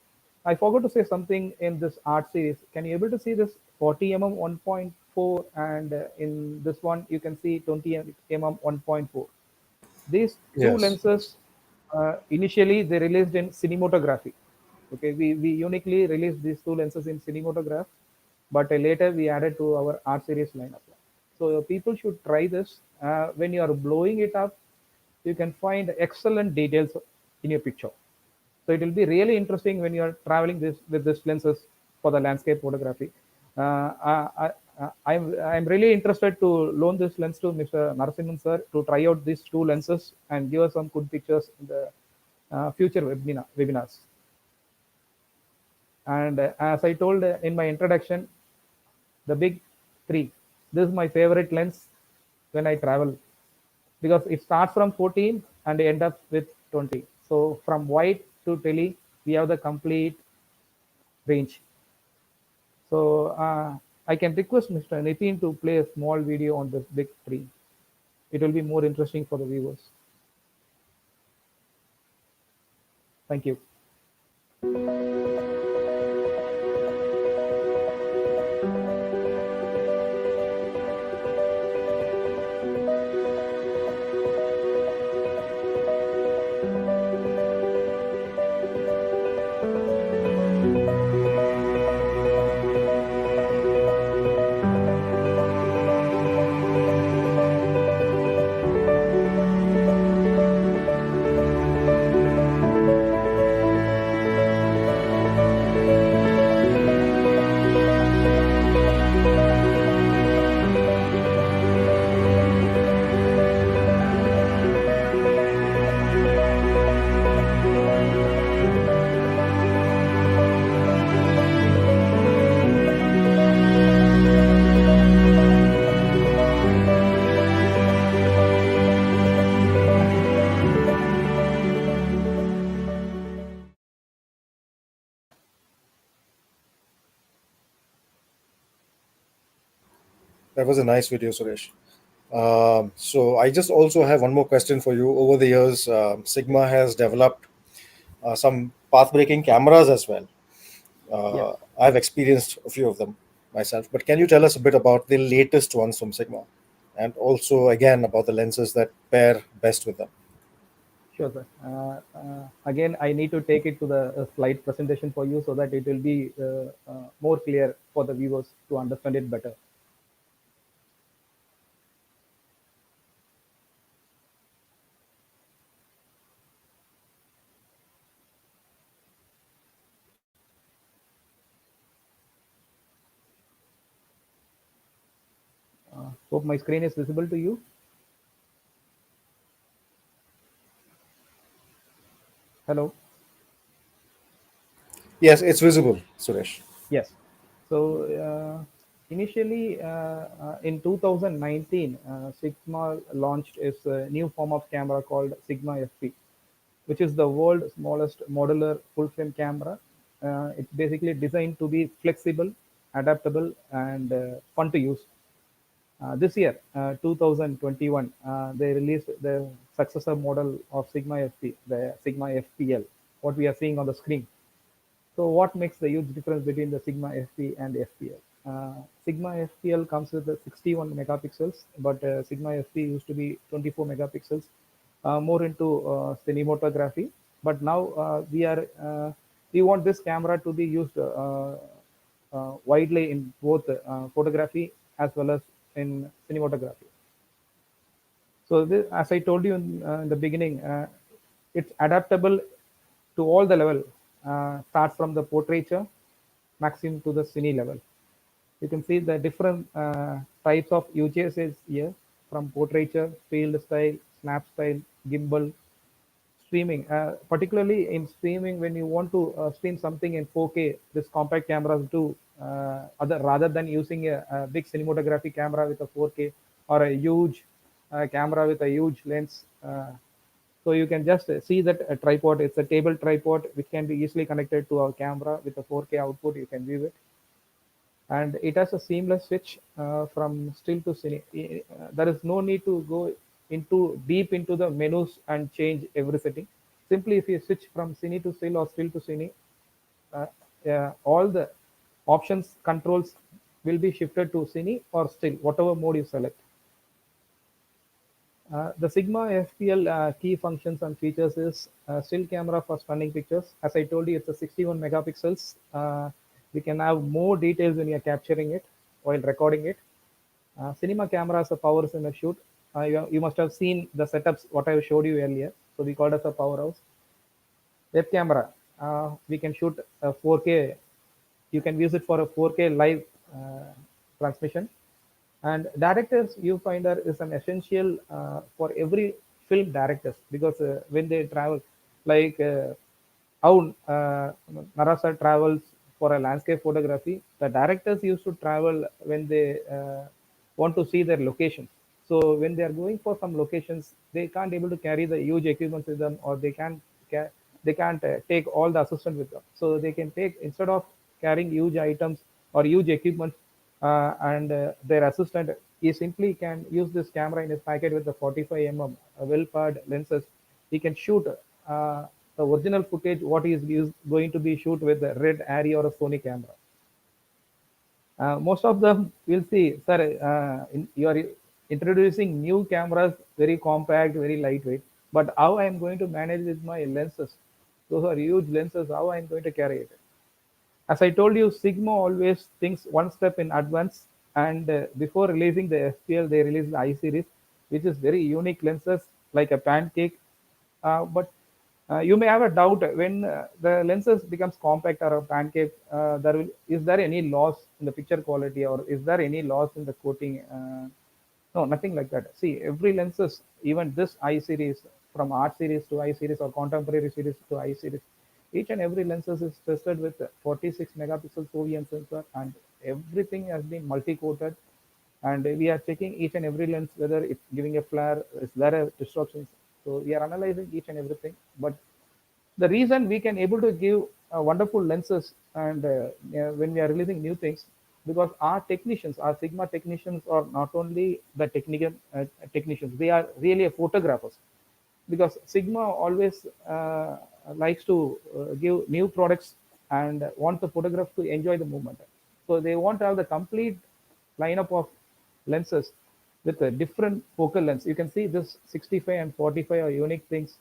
I forgot to say something in this art series. Can you able to see this 40 mm 1.4, and in this one you can see 20 mm 1.4. These two Yes. lenses, initially they released in cinematography. Okay, we uniquely released these two lenses in cinematograph, but later we added to our art series lineup. So people should try this. When you are blowing it up, you can find excellent details in your picture. So it will be really interesting when you are traveling this with these lenses for the landscape photography. I'm really interested to loan this lens to Mr. Narasimhan sir to try out these two lenses and give us some good pictures in the future webinars. And as I told in my introduction, the big three. This is my favorite lens when I travel because it starts from 14 and end up with 20. So from wide to tele, we have the complete range. So I can request Mr. Nitin to play a small video on this big three. It will be more interesting for the viewers. Thank you. That was a nice video, Suresh. So I just also have one more question for you. Over the years, Sigma has developed some path-breaking cameras as well. Yes. I've experienced a few of them myself, but can you tell us a bit about the latest ones from Sigma, and also again about the lenses that pair best with them? Sure, sir. Again, I need to take it to the slide presentation for you so that it will be more clear for the viewers to understand it better. Hope my screen is visible to you. Hello. Yes, it's visible, Suresh. Yes. So initially in 2019, Sigma launched its new form of camera called Sigma FP, which is the world's smallest modular full frame camera. It's basically designed to be flexible, adaptable, and fun to use. This year, 2021, they released the successor model of Sigma FP, the Sigma FPL, what we are seeing on the screen. So what makes the huge difference between the Sigma FP and FPL? Sigma FPL comes with the 61 megapixels, but Sigma FP used to be 24 megapixels, more into cinematography. But now we want this camera to be used widely in both photography as well as in cinematography. So this, as I told you in the beginning, it's adaptable to all the level, start from the portraiture maximum to the cine level. You can see the different types of UJs here, from portraiture, field style, snap style, gimbal, streaming. Particularly in streaming, when you want to stream something in 4K, this compact cameras do, rather than using a big cinematography camera with a 4K or a huge camera with a huge lens. So you can just see that a tripod. It's a table tripod which can be easily connected to our camera with a 4K output. You can view it, and it has a seamless switch from still to cine. There is no need to go into deep into the menus and change every setting. Simply, if you switch from cine to still or still to cine, uh, all the options controls will be shifted to cine or still, whatever mode you select. The Sigma FPL key functions and features is still camera for stunning pictures. As I told you, it's a 61 megapixels. We can have more details when you're capturing it while recording it. Cinema camera has a powers in a shoot. You must have seen the setups what I showed you earlier. So we call it as a powerhouse. Web camera, we can shoot a 4K. You can use it for a 4K live transmission. And directors viewfinder is an essential for every film directors, because when they travel, like how Narasa travels for a landscape photography, the directors used to travel when they want to see their locations. So when they are going for some locations, they can't able to carry the huge equipment with them, or they can't take all the assistant with them. So they can take, instead of carrying huge items or huge equipment, and their assistant, he simply can use this camera in his packet with the 45 well-paired lenses. He can shoot the original footage what he is going to be shoot with the red Arri or a Sony camera. Most of them will see, sir, you are introducing new cameras, very compact, very lightweight. But how I am going to manage with my lenses? Those are huge lenses. How I am going to carry it? As I told you, Sigma always thinks one step in advance, and before releasing the FPL, they released the I series, which is very unique lenses like a pancake. But you may have a doubt when the lenses becomes compact or a pancake. Is there any loss in the picture quality, or is there any loss in the coating? No, nothing like that. See, every lenses, even this I series, from art series to I series or contemporary series to I series, each and every lenses is tested with 46 megapixel OEM sensor, and everything has been multi-coated. And we are checking each and every lens whether it's giving a flare, is there a disruption. So we are analyzing each and everything. But the reason we can able to give wonderful lenses, and when we are releasing new things, because our technicians, our Sigma technicians, are not only the technical technicians, they are really photographers, because Sigma always likes to give new products and want the photograph to enjoy the moment. So they want to have the complete lineup of lenses with a different focal lengths. You can see this 65 and 45 are unique things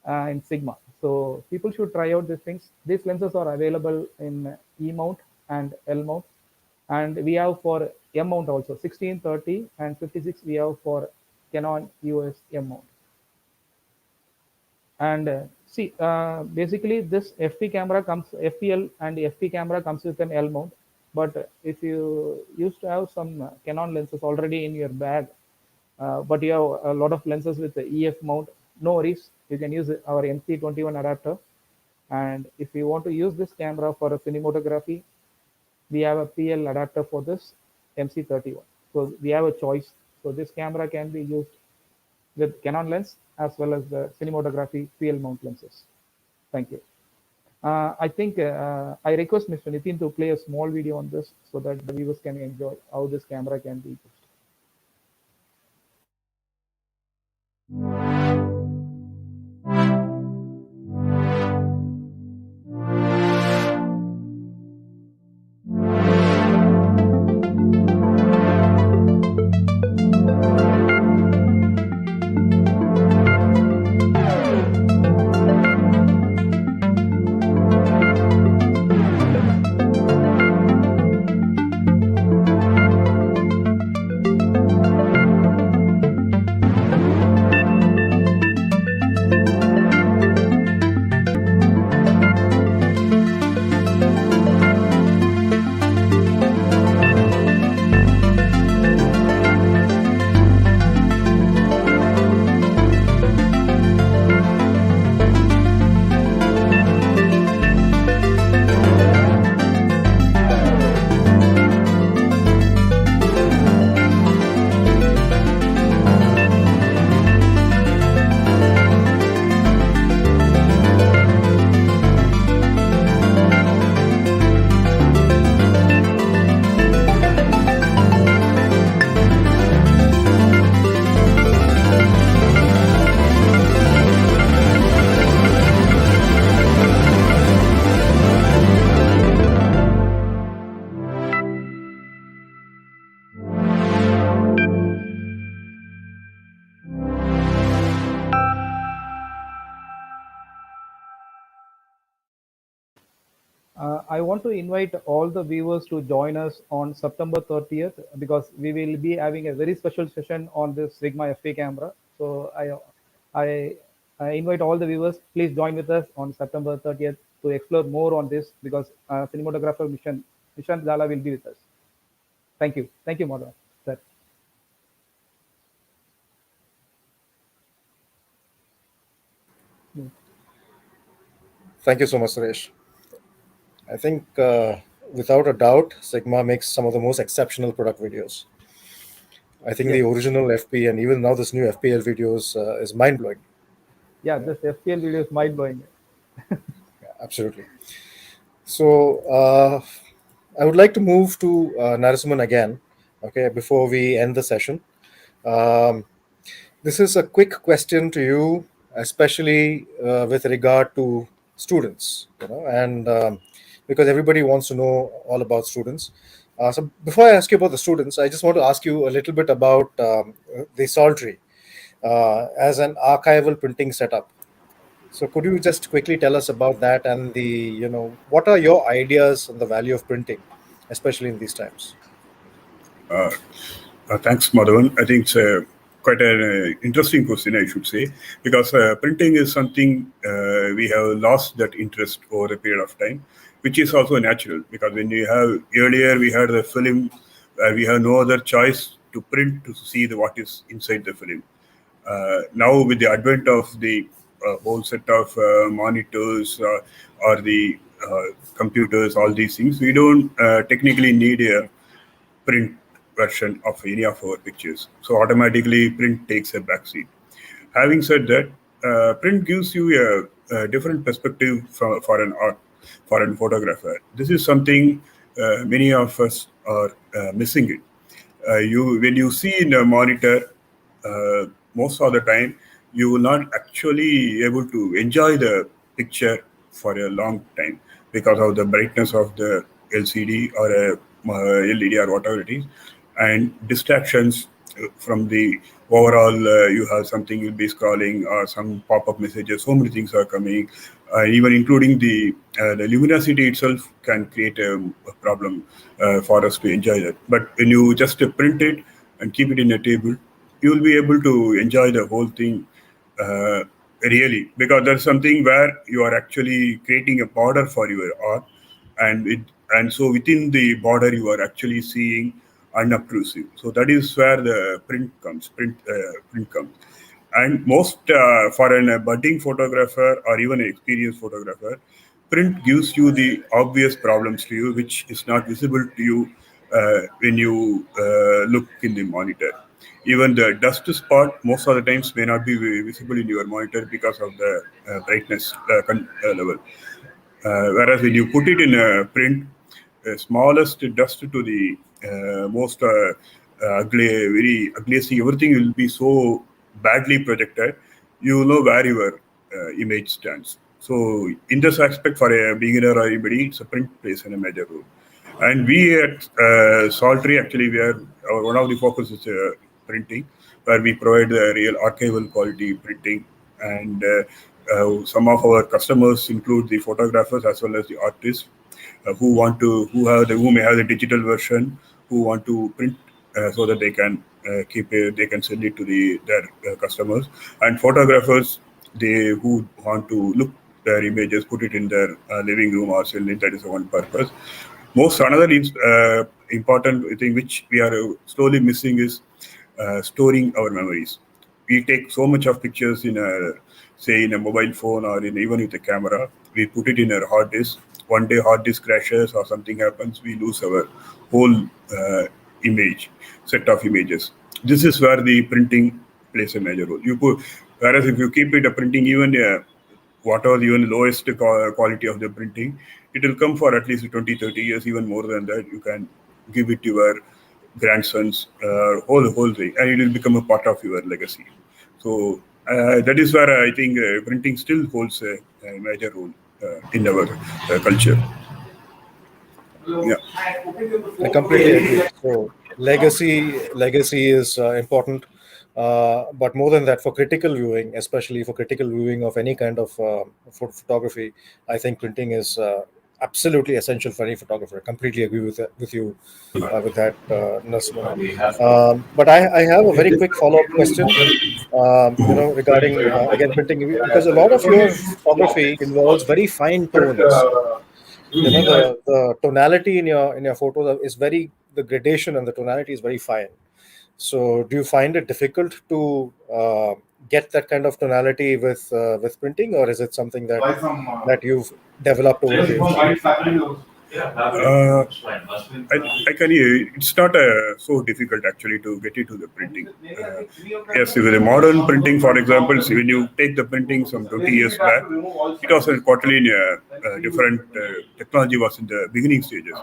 in Sigma. So people should try out these things. These lenses are available in E mount and L mount, and we have for M mount also 16, 30, and 56. We have for Canon EOS M mount. And see, basically this FP camera comes, FPL and FP camera comes with an L mount. But if you used to have some Canon lenses already in your bag, but you have a lot of lenses with the EF mount, no worries. You can use our MC21 adapter. And if you want to use this camera for a cinematography, we have a PL adapter for this MC31. So we have a choice. So this camera can be used with Canon lens as well as the cinematography PL mount lenses. Thank you. I think I request Mr. Nitin to play a small video on this so that the viewers can enjoy how this camera can be used. I want to invite all the viewers to join us on September 30th because we will be having a very special session on this Sigma FP camera. So I, I invite all the viewers, please join with us on September 30th to explore more on this because cinematographer Mission Zala will be with us. Thank you, Madhav. Sir. Thank you so much, Suresh. I think without a doubt, Sigma makes some of the most exceptional product videos. I think the Yes, original FP and even now this new FPL videos is mind blowing. yeah, this FPL video is mind blowing. Absolutely. So I would like to move to Narasimhan again. Okay, before we end the session, um, this is a quick question to you, especially with regard to students. And because everybody wants to know all about students. So before I ask you about the students, I just want to ask you a little bit about the Saltree as an archival printing setup. So could you just quickly tell us about that and what are your ideas on the value of printing, especially in these times? Thanks, Madhavan. I think it's quite an interesting question, I should say, because printing is something we have lost that interest over a period of time, which is also natural because when you have earlier we had the film, we have no other choice to print to see what is inside the film. Now, with the advent of the whole set of monitors or the computers, all these things, we don't technically need a print version of any of our pictures. So automatically print takes a backseat. Having said that, print gives you a different perspective for an art, for an photographer. This is something many of us are missing it. You when you see in a monitor, most of the time you will not actually able to enjoy the picture for a long time because of the brightness of the LCD or a LED or whatever it is, and distractions from the overall. You have something you'll be scrolling or some pop-up messages. So many things are coming, even including the luminosity itself can create a problem for us to enjoy that. But when you just print it and keep it in a table, you will be able to enjoy the whole thing really, because there's something where you are actually creating a border for your art, and so within the border you are actually seeing unobtrusive. So that is where the print comes. And most for a budding photographer or even an experienced photographer, print gives you the obvious problems to you, which is not visible to you when you look in the monitor. Even the dust spot most of the times may not be visible in your monitor because of the brightness level. Whereas when you put it in a print, smallest dust to the most very ugliest thing, everything will be so badly projected, you know where your image stands. So, in this aspect, for a beginner or anybody, it's a print plays a major role. And we at Saltree, actually, we are one of the focus is printing, where we provide real archival quality printing. And some of our customers include the photographers as well as the artists who may have the digital version, who want to print so that they can they can send it to their customers, and photographers who want to look their images, put it in their living room or sell it. That is one purpose. Most another important thing which we are slowly missing is storing our memories. We take so much of pictures in a, say, in a mobile phone or even with a camera. We put it in our hard disk. One day hard disk crashes or something happens, we lose our whole image set of images. This is where the printing plays a major role. Whereas if you keep it a printing, even whatever even the lowest quality of the printing, it will come for at least 20, 30 years, even more than that. You can give it to your grandsons, whole thing, and it will become a part of your legacy. So that is where I think printing still holds a major role in our culture. Yeah. I completely agree. So legacy is important, but more than that, for critical viewing, especially for critical viewing of any kind of photography, I think printing is absolutely essential for any photographer. I completely agree with you with that, Narsimhan. But I have a very quick follow-up question, regarding again printing, because a lot of your photography involves very fine tones. The tonality in your photos is very, the gradation and the tonality is very fine. So, do you find it difficult to get that kind of tonality with printing, or is it something that you've developed over the years? Uh, I can hear you. It's not so difficult actually to get into the printing. Yes, with the modern printing, for example, see, when you take the printing from 20 years back, it was a totally different technology was in the beginning stages.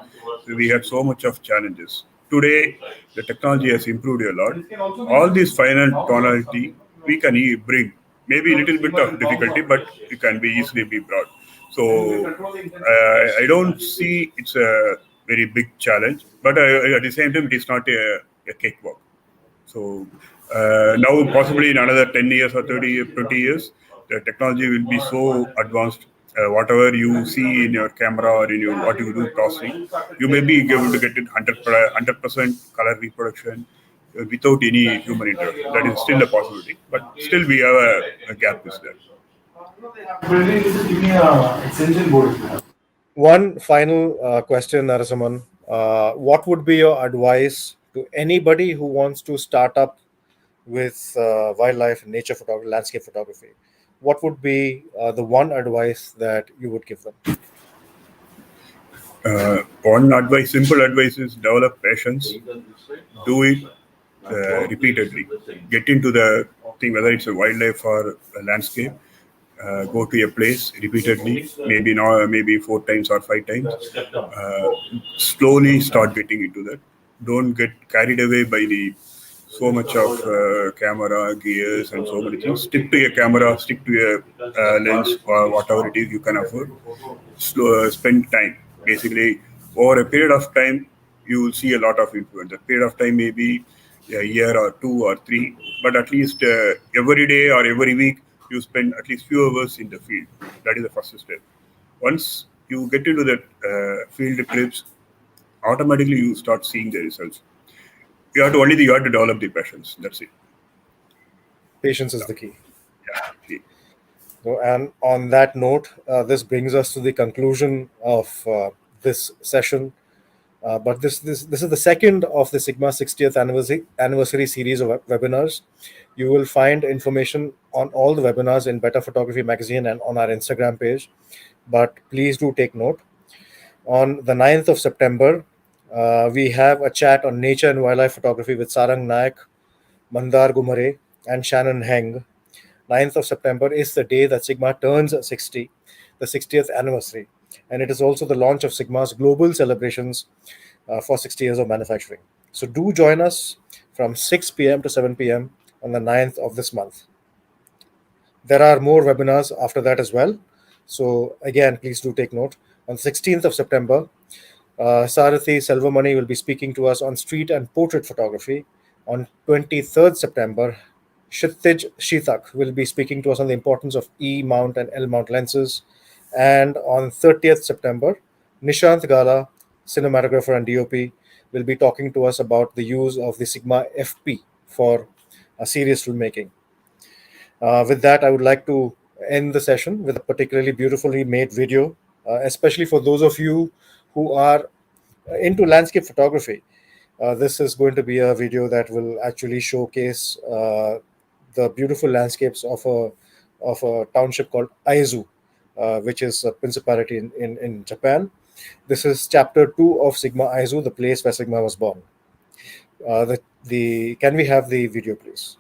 So we had so much of challenges. Today, the technology has improved a lot. All these final tonality we can bring. Maybe a little bit of difficulty, but it can be easily be brought. So I don't see it's a very big challenge, but at the same time, it is not a cakewalk. So now, possibly in another 10 years or 30, 20 years, the technology will be so advanced. Whatever you see in your camera or in your what you do processing, you may be able to get it 100% color reproduction without any human interaction. That is still a possibility, but still we have a gap is there. One final question, Narasimhan. What would be your advice to anybody who wants to start up with wildlife and nature photography, landscape photography? What would be the one advice that you would give them? One advice, simple advice is develop patience, do it repeatedly, get into the thing, whether it's a wildlife or a landscape. Go to a place repeatedly, maybe now, maybe 4 times or 5 times. Slowly start getting into that. Don't get carried away by the so much of camera gears and so many things. Stick to your camera, stick to your lens or whatever it is you can afford. Spend time. Basically, over a period of time, you will see a lot of influence. A period of time may be a year or 2 or 3, but at least every day or every week, you spend at least few hours in the field. That is the first step. Once you get into that field trips, automatically you start seeing the results. You have to develop the passions. That's it. Patience is the key. Yeah. So, and on that note, this brings us to the conclusion of this session. But this is the second of the Sigma 60th anniversary series of webinars. You will find information on all the webinars in Better Photography magazine and on our Instagram page. But please do take note. On the 9th of September, we have a chat on nature and wildlife photography with Sarang Nayak, Mandar Gumare, and Shannon Heng. 9th of September is the day that Sigma turns 60, the 60th anniversary. And it is also the launch of Sigma's global celebrations for 60 years of manufacturing. So do join us from 6 p.m. to 7 p.m. on the 9th of this month. There are more webinars after that as well. So again, please do take note. On 16th of September, Sarathi Selvamani will be speaking to us on street and portrait photography. On 23rd September, Kshitij Shithak will be speaking to us on the importance of E mount and L mount lenses. And on 30th September, Nishant Gala, cinematographer and DOP, will be talking to us about the use of the Sigma FP for serious filmmaking. With that, I would like to end the session with a particularly beautifully made video, especially for those of you who are into landscape photography. This is going to be a video that will actually showcase the beautiful landscapes of a township called Aizu, which is a principality in Japan. This is chapter 2 of Sigma Aizu, the place where Sigma was born. Can we have the video, please?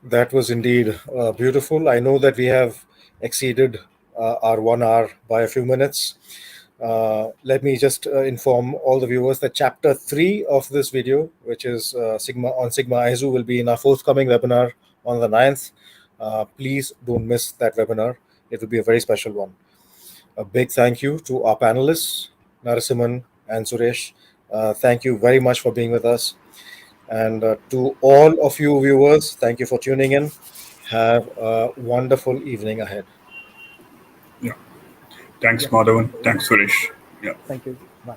That was indeed beautiful. I know that we have exceeded our 1 hour by a few minutes. Let me just inform all the viewers that chapter 3 of this video, which is Sigma ISO, will be in our forthcoming webinar on the 9th. Please don't miss that webinar. It will be a very special one. A big thank you to our panelists, Narasimhan and Suresh. Thank you very much for being with us. And to all of you viewers, thank you for tuning in. Have a wonderful evening ahead. Yeah. Thanks, Madhavan. Thanks, Suresh. Yeah. Thank you. Bye.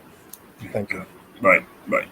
Thank you. Bye. Bye.